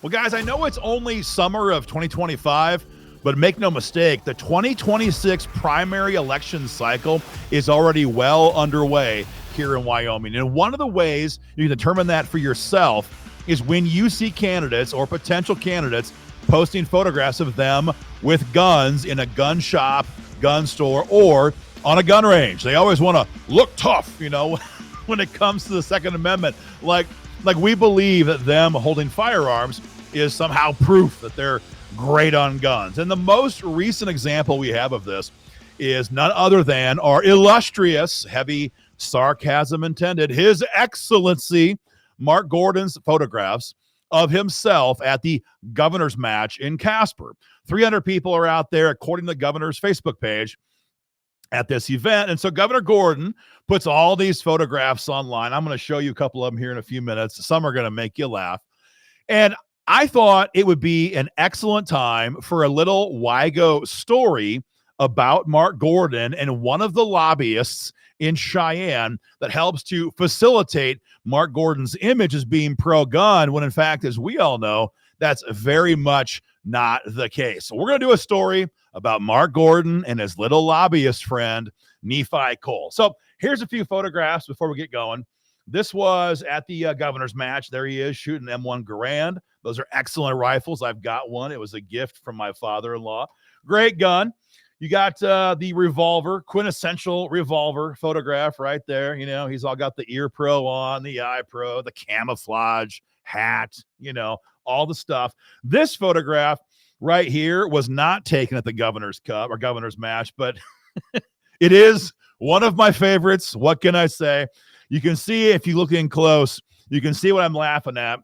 Well, guys, I know it's only summer of 2025, but make no mistake, the 2026 primary election cycle is already well underway here in Wyoming. And one of the ways you can determine that for yourself is when you see candidates or potential candidates posting photographs of them with guns in a gun shop, gun store, or on a gun range. They always want to look tough, when it comes to the Second Amendment. Like we believe that them holding firearms is somehow proof that they're great on guns. And the most recent example we have of this is none other than our illustrious, heavy sarcasm intended, His Excellency Mark Gordon's photographs of himself at the governor's match in Casper. 300 people are out there, according to the governor's Facebook page, at this event. And so Governor Gordon puts all these photographs online. I'm going to show you a couple of them here in a few minutes. Some are going to make you laugh. And I thought it would be an excellent time for a little WYGO story about Mark Gordon and one of the lobbyists in Cheyenne that helps to facilitate Mark Gordon's image as being pro-gun, when in fact, as we all know, that's very much not the case. So we're going to do a story about Mark Gordon and his little lobbyist friend, Nephi Cole. So here's a few photographs before we get going. This was at the governor's match. There he is shooting M1 Garand. Those are excellent rifles. I've got one. It was a gift from my father-in-law. Great gun. You got the revolver, quintessential revolver photograph right there. He's all got the ear pro on, the eye pro, the camouflage hat, all the stuff. This photograph right here was not taken at the governor's cup or governor's match, but it is one of my favorites. What can I say? You can see, if you look in close, you can see what I'm laughing at.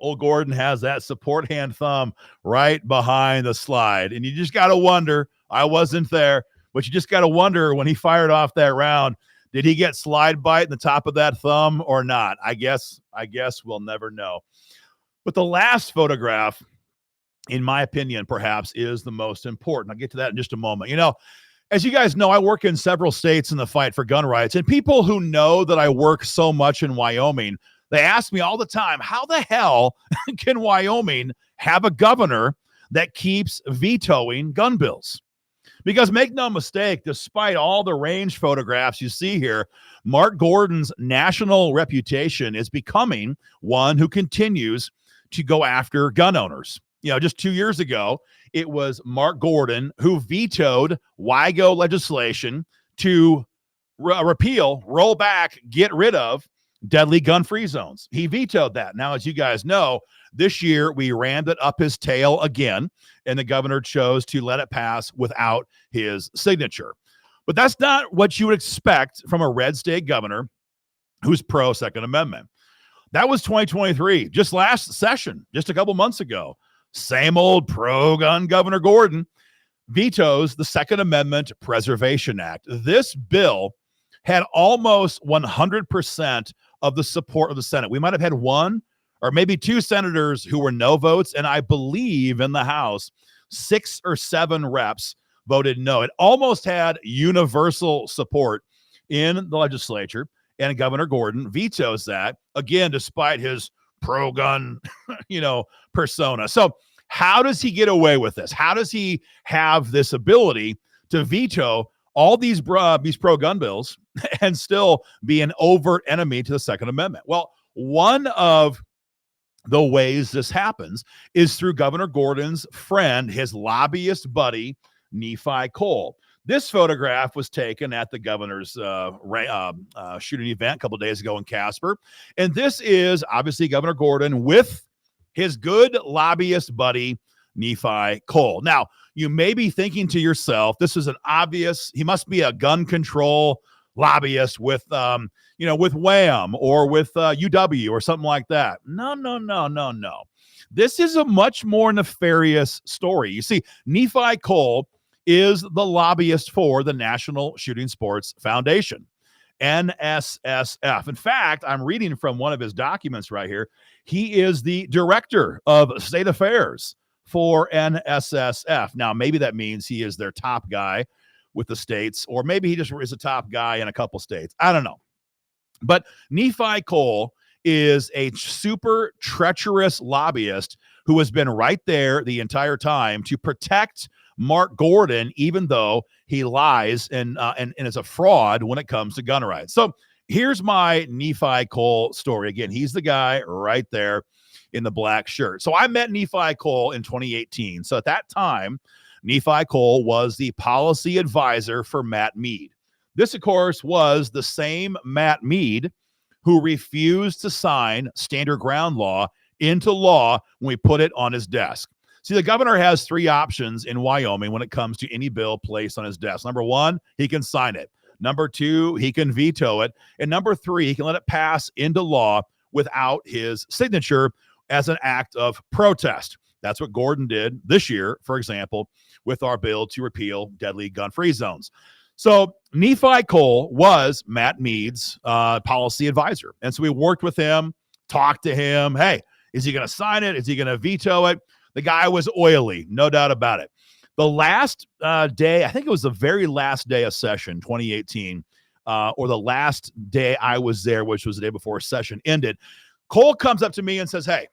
Old Gordon has that support hand thumb right behind the slide. And you just got to wonder, I wasn't there, but you just got to wonder, when he fired off that round, did he get slide bite in the top of that thumb or not? I guess we'll never know. But the last photograph, in my opinion, perhaps is the most important. I'll get to that in just a moment. As you guys know, I work in several states in the fight for gun rights, and people who know that I work so much in Wyoming, they ask me all the time, how the hell can Wyoming have a governor that keeps vetoing gun bills? Because make no mistake, despite all the range photographs you see here, Mark Gordon's national reputation is becoming one who continues to go after gun owners. Just 2 years ago, it was Mark Gordon who vetoed WYGO legislation to repeal, roll back, get rid of deadly gun-free zones. He vetoed that. Now, as you guys know, this year we rammed it up his tail again, and the governor chose to let it pass without his signature. But that's not what you would expect from a red state governor who's pro-Second Amendment. That was 2023, just last session, just a couple months ago. Same old pro-gun Governor Gordon vetoes the Second Amendment Preservation Act. This bill had almost 100% of the support of the Senate. We might have had one or maybe two senators who were no votes, and I believe in the House, 6 or 7 reps voted no. It almost had universal support in the legislature, and Governor Gordon vetoes that, again, despite his pro-gun, persona. So how does he get away with this? How does he have this ability to veto all these pro-gun bills and still be an overt enemy to the Second Amendment? Well, one of the ways this happens is through Governor Gordon's friend, his lobbyist buddy, Nephi Cole. This photograph was taken at the governor's shooting event a couple of days ago in Casper. And this is obviously Governor Gordon with his good lobbyist buddy, Nephi Cole. Now, you may be thinking to yourself, this is an obvious, he must be a gun control lobbyist with, with WHAM or with UW or something like that. No. This is a much more nefarious story. You see, Nephi Cole is the lobbyist for the National Shooting Sports Foundation, NSSF. In fact, I'm reading from one of his documents right here. He is the director of state affairs for NSSF. Now, maybe that means he is their top guy with the states, or maybe he just is a top guy in a couple states. I don't know. But Nephi Cole is a super treacherous lobbyist who has been right there the entire time to protect Mark Gordon, even though he lies and is a fraud when it comes to gun rights. So here's my Nephi Cole story. Again, he's the guy right there in the black shirt. So I met Nephi Cole in 2018. So at that time, Nephi Cole was the policy advisor for Matt Mead. This, of course, was the same Matt Mead who refused to sign Standard Ground Law into law when we put it on his desk. See, the governor has three options in Wyoming when it comes to any bill placed on his desk. Number one, he can sign it. Number two, he can veto it. And number three, he can let it pass into law without his signature as an act of protest. That's what Gordon did this year, for example, with our bill to repeal deadly gun-free zones. So Nephi Cole was Matt Mead's policy advisor. And so we worked with him, talked to him. Hey, is he going to sign it? Is he going to veto it? The guy was oily, no doubt about it. The last day, I think it was the very last day of session, 2018, or the last day I was there, which was the day before session ended, Cole comes up to me and says, hey,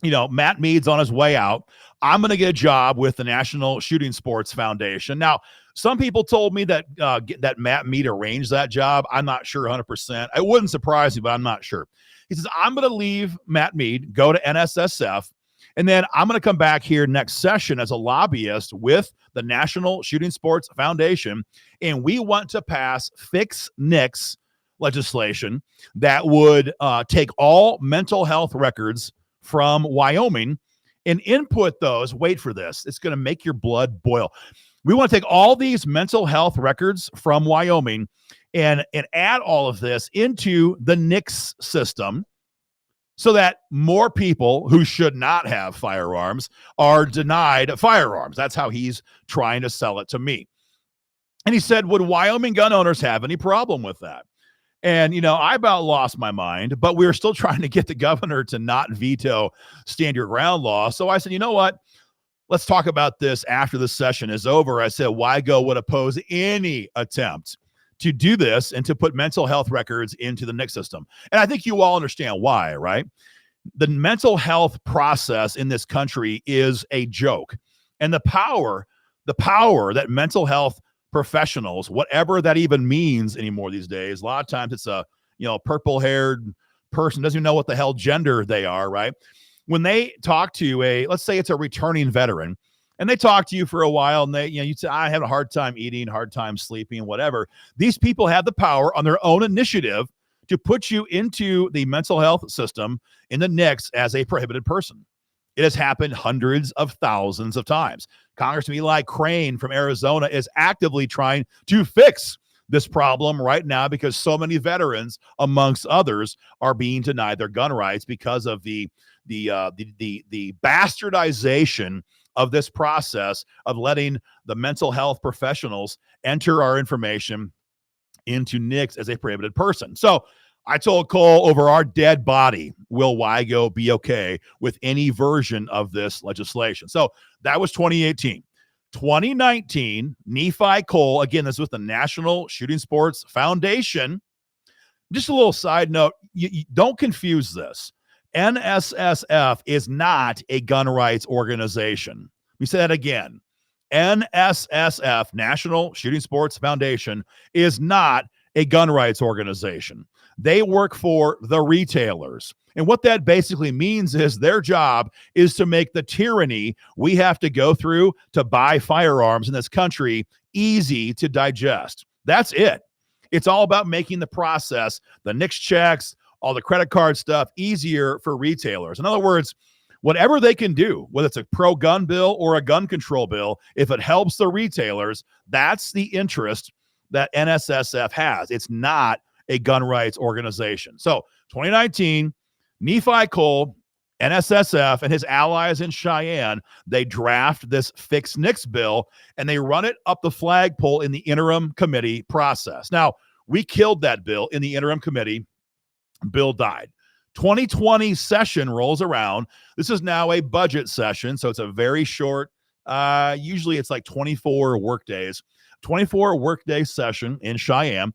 you know, Matt Mead's on his way out. I'm going to get a job with the National Shooting Sports Foundation. Now, some people told me that that Matt Mead arranged that job. I'm not sure 100%. It wouldn't surprise me, but I'm not sure. He says, I'm going to leave Matt Mead, go to NSSF, and then I'm going to come back here next session as a lobbyist with the National Shooting Sports Foundation, and we want to pass Fix NICS legislation that would take all mental health records from Wyoming and input those. Wait for this. It's going to make your blood boil. We want to take all these mental health records from Wyoming and add all of this into the NICS system so that more people who should not have firearms are denied firearms. That's how he's trying to sell it to me. And he said, would Wyoming gun owners have any problem with that? And, you know, I about lost my mind, but we were still trying to get the governor to not veto Standard Ground Law. So I said, you know what? Let's talk about this after the session is over. I said, WYGO would oppose any attempt to do this and to put mental health records into the NICS system. And I think you all understand why, right? The mental health process in this country is a joke. And the power that mental health professionals, whatever that even means anymore these days, a lot of times it's a, you know, purple-haired person, doesn't even know what the hell gender they are, right? When they talk to let's say it's a returning veteran, and they talk to you for a while, and they, you know, you say, I have a hard time eating, hard time sleeping, whatever. These people have the power on their own initiative to put you into the mental health system in the NICS as a prohibited person. It has happened hundreds of thousands of times. Congressman Eli Crane from Arizona is actively trying to fix this problem right now because so many veterans, amongst others, are being denied their gun rights because of the bastardization of this process of letting the mental health professionals enter our information into NICS as a prohibited person. So I told Cole, over our dead body, will WYGO be okay with any version of this legislation? So that was 2018. 2019, Nephi Cole, again, this was the National Shooting Sports Foundation. Just a little side note, you don't confuse this. NSSF is not a gun rights organization. Let me say that again. NSSF, National Shooting Sports Foundation, is not a gun rights organization. They work for the retailers. And what that basically means is their job is to make the tyranny we have to go through to buy firearms in this country easy to digest. That's it. It's all about making the process, the NICS checks, all the credit card stuff, easier for retailers. In other words, whatever they can do, whether it's a pro-gun bill or a gun control bill, if it helps the retailers, that's the interest that NSSF has. It's not a gun rights organization. So 2019, Nephi Cole, NSSF, and his allies in Cheyenne, they draft this Fix NICS bill, and they run it up the flagpole in the interim committee process. Now, we killed that bill in the interim committee. Bill died. 2020 session rolls around. This is now a budget session, so it's a very short, usually it's like 24 workdays, 24 workday session in Cheyenne.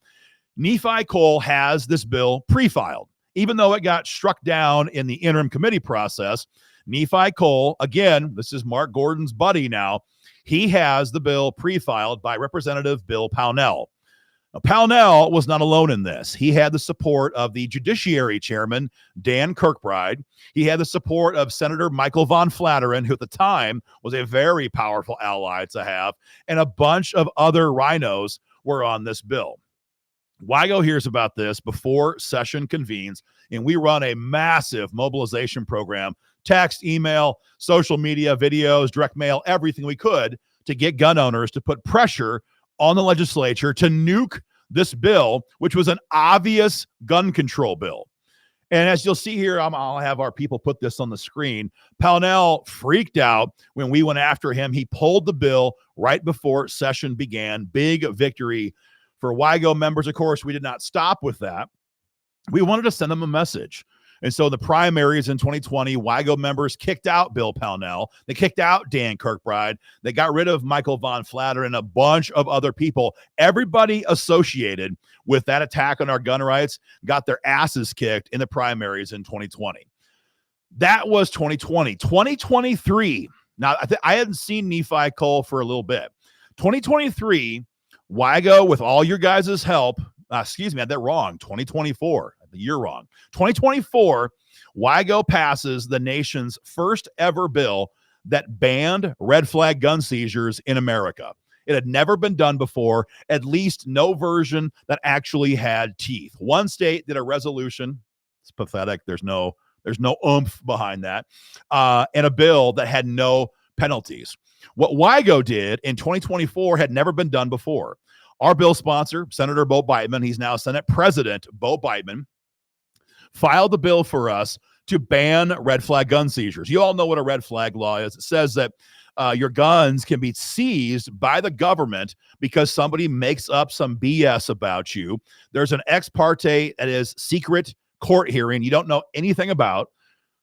Nephi Cole has this bill pre-filed, even though it got struck down in the interim committee process. Nephi Cole, again, this is Mark Gordon's buddy now, he has the bill pre-filed by Representative Bill Pownell. Now, Pownell was not alone in this. He had the support of the Judiciary Chairman, Dan Kirkbride. He had the support of Senator Michael Von Flatteren, who at the time was a very powerful ally to have, and a bunch of other rhinos were on this bill. WYGO hears about this before session convenes, and we run a massive mobilization program, text, email, social media, videos, direct mail, everything we could to get gun owners to put pressure on the legislature to nuke this bill, which was an obvious gun control bill. And as you'll see here, I'll have our people put this on the screen. Pownell freaked out when we went after him. He pulled the bill right before session began. Big victory for WYGO members. Of course, we did not stop with that. We wanted to send them a message. And so the primaries in 2020, WYGO members kicked out Bill Pownell. They kicked out Dan Kirkbride. They got rid of Michael Von Flatteren and a bunch of other people. Everybody associated with that attack on our gun rights got their asses kicked in the primaries in 2020. That was 2020. 2023. Now, I hadn't seen Nephi Cole for a little bit. 2023, WYGO, with all your guys' help, excuse me, I had that wrong. 2024. The year wrong. 2024, WYGO passes the nation's first ever bill that banned red flag gun seizures in America. It had never been done before, at least no version that actually had teeth. One state did a resolution. It's pathetic. There's no oomph behind that. And a bill that had no penalties. What WYGO did in 2024 had never been done before. Our bill sponsor, Senator Bo Biteman, he's now Senate President Bo Biteman, filed the bill for us to ban red flag gun seizures. You all know what a red flag law is. It says that your guns can be seized by the government because somebody makes up some BS about you. There's an ex parte, that is secret court hearing you don't know anything about.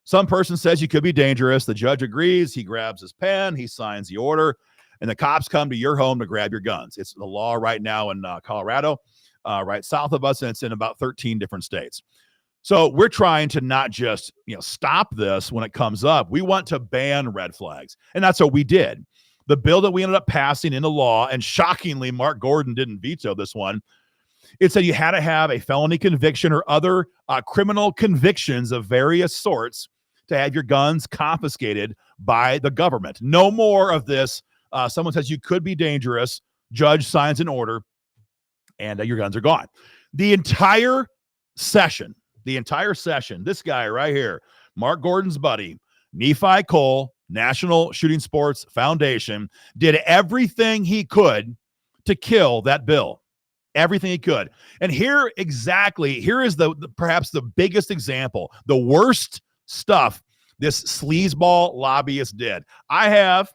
Some person says you could be dangerous. The judge agrees. He grabs his pen. He signs the order. And the cops come to your home to grab your guns. It's the law right now in Colorado, right south of us, and it's in about 13 different states. So we're trying to not just, stop this when it comes up. We want to ban red flags. And that's what we did. The bill that we ended up passing into law, and shockingly, Mark Gordon didn't veto this one. It said you had to have a felony conviction or other criminal convictions of various sorts to have your guns confiscated by the government. No more of this. Someone says you could be dangerous. Judge signs an order, and your guns are gone. The entire session, this guy right here, Mark Gordon's buddy, Nephi Cole, National Shooting Sports Foundation, did everything he could to kill that bill. Everything he could. And here is perhaps the biggest example, the worst stuff this sleazeball lobbyist did. I have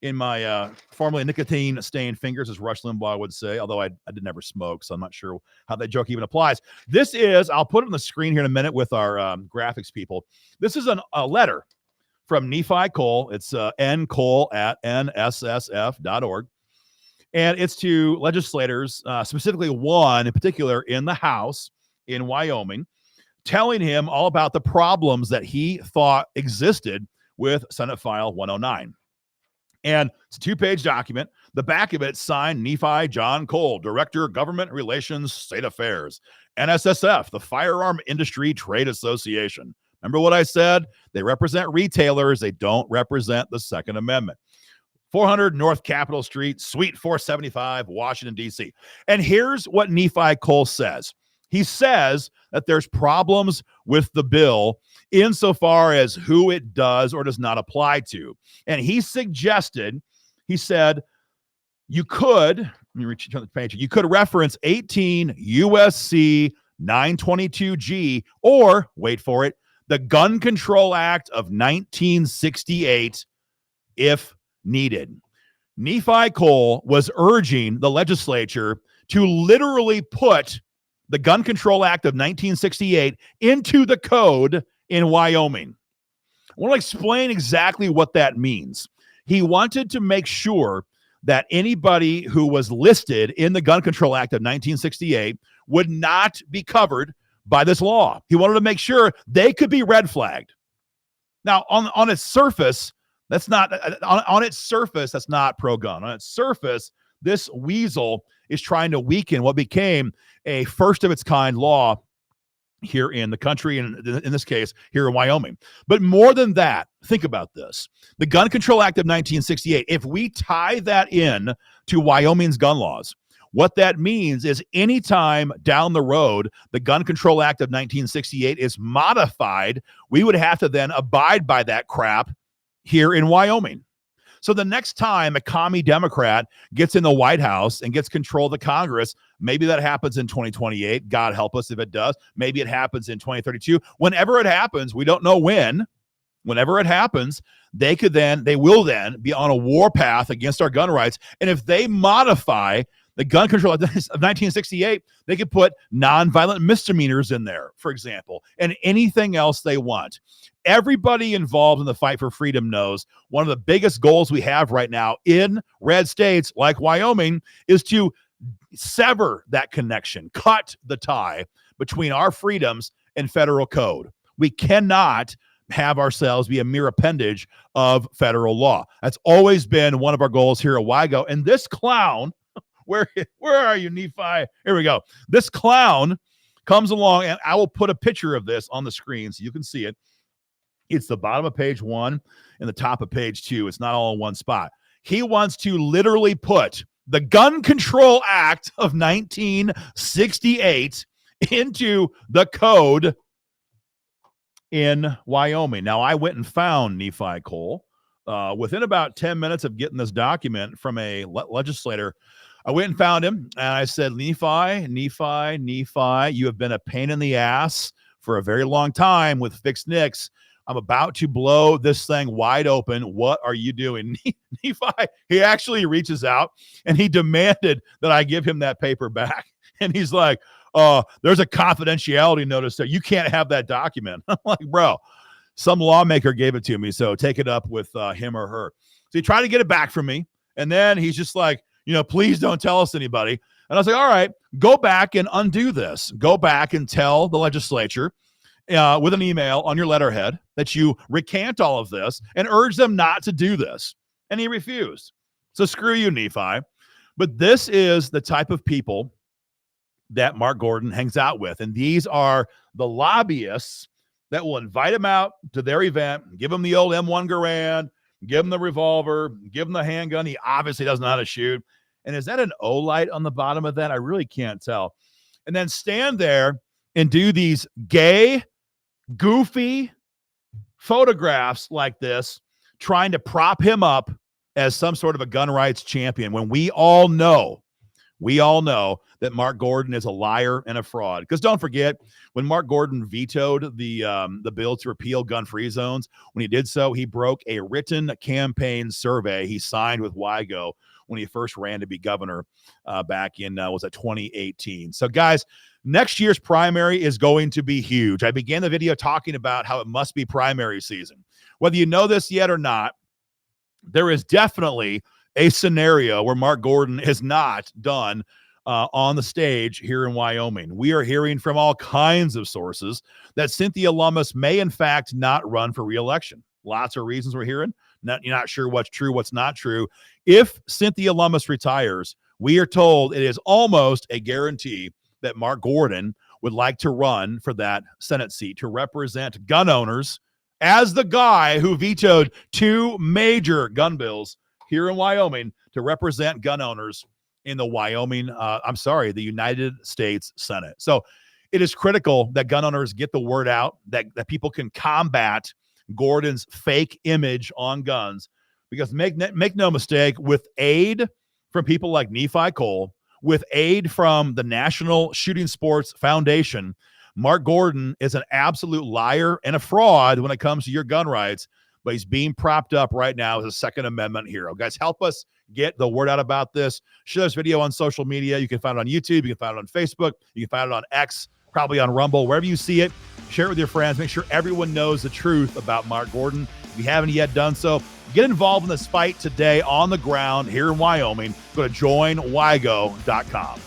in my formerly nicotine-stained fingers, as Rush Limbaugh would say, although I did never smoke, so I'm not sure how that joke even applies. This is, I'll put it on the screen here in a minute with our graphics people. This is a letter from Nephi Cole. It's ncole@nssf.org. And it's to legislators, specifically one in particular in the House in Wyoming, telling him all about the problems that he thought existed with Senate File 109. And it's a 2-page document. The back of it signed Nephi John Cole, Director, Government Relations, State Affairs, NSSF, the Firearm Industry Trade Association. Remember what I said? They represent retailers. They don't represent the Second Amendment. 400 North Capitol Street, Suite 475, Washington, D.C. And here's what Nephi Cole says. He says that there's problems with the bill insofar as who it does or does not apply to. And he suggested, he said, you could, let me reach the page, you could reference 18 USC 922G or, wait for it, the Gun Control Act of 1968 if needed. Nephi Cole was urging the legislature to literally put the Gun Control Act of 1968 into the code in Wyoming. I want to explain exactly what that means. He wanted to make sure that anybody who was listed in the Gun Control Act of 1968 would not be covered by this law. He wanted to make sure they could be red flagged. Now, on its surface, that's not on its surface, that's not pro-gun. On its surface, this weasel is trying to weaken what became a first of its kind law here in the country, and in this case, here in Wyoming. But more than that, think about this. The Gun Control Act of 1968, if we tie that in to Wyoming's gun laws, what that means is anytime down the road the Gun Control Act of 1968 is modified, we would have to then abide by that crap here in Wyoming. So the next time a commie Democrat gets in the White House and gets control of the Congress, maybe that happens in 2028. God help us if it does. Maybe it happens in 2032. Whenever it happens, we don't know when. Whenever it happens, they will then be on a war path against our gun rights. And if they modify the Gun Control Act of 1968, they could put nonviolent misdemeanors in there, for example, and anything else they want. Everybody involved in the fight for freedom knows one of the biggest goals we have right now in red states like Wyoming is to sever that connection, cut the tie between our freedoms and federal code. We cannot have ourselves be a mere appendage of federal law. That's always been one of our goals here at WYGO. And this clown, where are you, Nephi? Here we go. This clown comes along, and I will put a picture of this on the screen so you can see it. It's the bottom of page 1 and the top of page 2. It's not all in one spot. He wants to literally put the Gun Control Act of 1968 into the code in Wyoming. Now, I went and found Nephi Cole within about 10 minutes of getting this document from a legislator. I went and found him, and I said, Nephi, you have been a pain in the ass for a very long time with fixed nicks. I'm about to blow this thing wide open. What are you doing? Nephi, he actually reaches out, and he demanded that I give him that paper back. And he's like, there's a confidentiality notice there. You can't have that document. I'm like, bro, some lawmaker gave it to me, so take it up with him or her. So he tried to get it back from me, and then he's just like, please don't tell us anybody. And I was like, all right, go back and undo this. Go back and tell the legislature with an email on your letterhead that you recant all of this and urge them not to do this. And he refused. So screw you, Nephi. But this is the type of people that Mark Gordon hangs out with. And these are the lobbyists that will invite him out to their event, give him the old M1 Garand, give him the revolver, give him the handgun. He obviously doesn't know how to shoot. And is that an O light on the bottom of that? I really can't tell. And then stand there and do these gay, goofy photographs like this, trying to prop him up as some sort of a gun rights champion, when we all know that Mark Gordon is a liar and a fraud. Because don't forget, when Mark Gordon vetoed the bill to repeal gun-free zones, when he did so, he broke a written campaign survey he signed with WYGO when he first ran to be governor back in, 2018. So, guys, next year's primary is going to be huge. I began the video talking about how it must be primary season. Whether you know this yet or not, there is definitely a scenario where Mark Gordon is not done on the stage here in Wyoming. We are hearing from all kinds of sources that Cynthia Lummis may, in fact, not run for re-election. Lots of reasons we're hearing. You're not sure what's true, what's not true. If Cynthia Lummis retires, we are told it is almost a guarantee that Mark Gordon would like to run for that Senate seat to represent gun owners as the guy who vetoed 2 major gun bills here in Wyoming to represent gun owners in the United States Senate. So it is critical that gun owners get the word out, that people can combat Gordon's fake image on guns, because make no mistake, with aid from people like Nephi Cole, with aid from the National Shooting Sports Foundation, Mark Gordon is an absolute liar and a fraud when it comes to your gun rights, but he's being propped up right now as a Second Amendment hero. Guys, help us get the word out about this. Share this video on social media. You can find it on YouTube. You can find it on Facebook. You can find it on X, probably on Rumble. Wherever you see it, share it with your friends. Make sure everyone knows the truth about Mark Gordon. If you haven't yet done so, get involved in this fight today on the ground here in Wyoming. Go to joinwygo.com.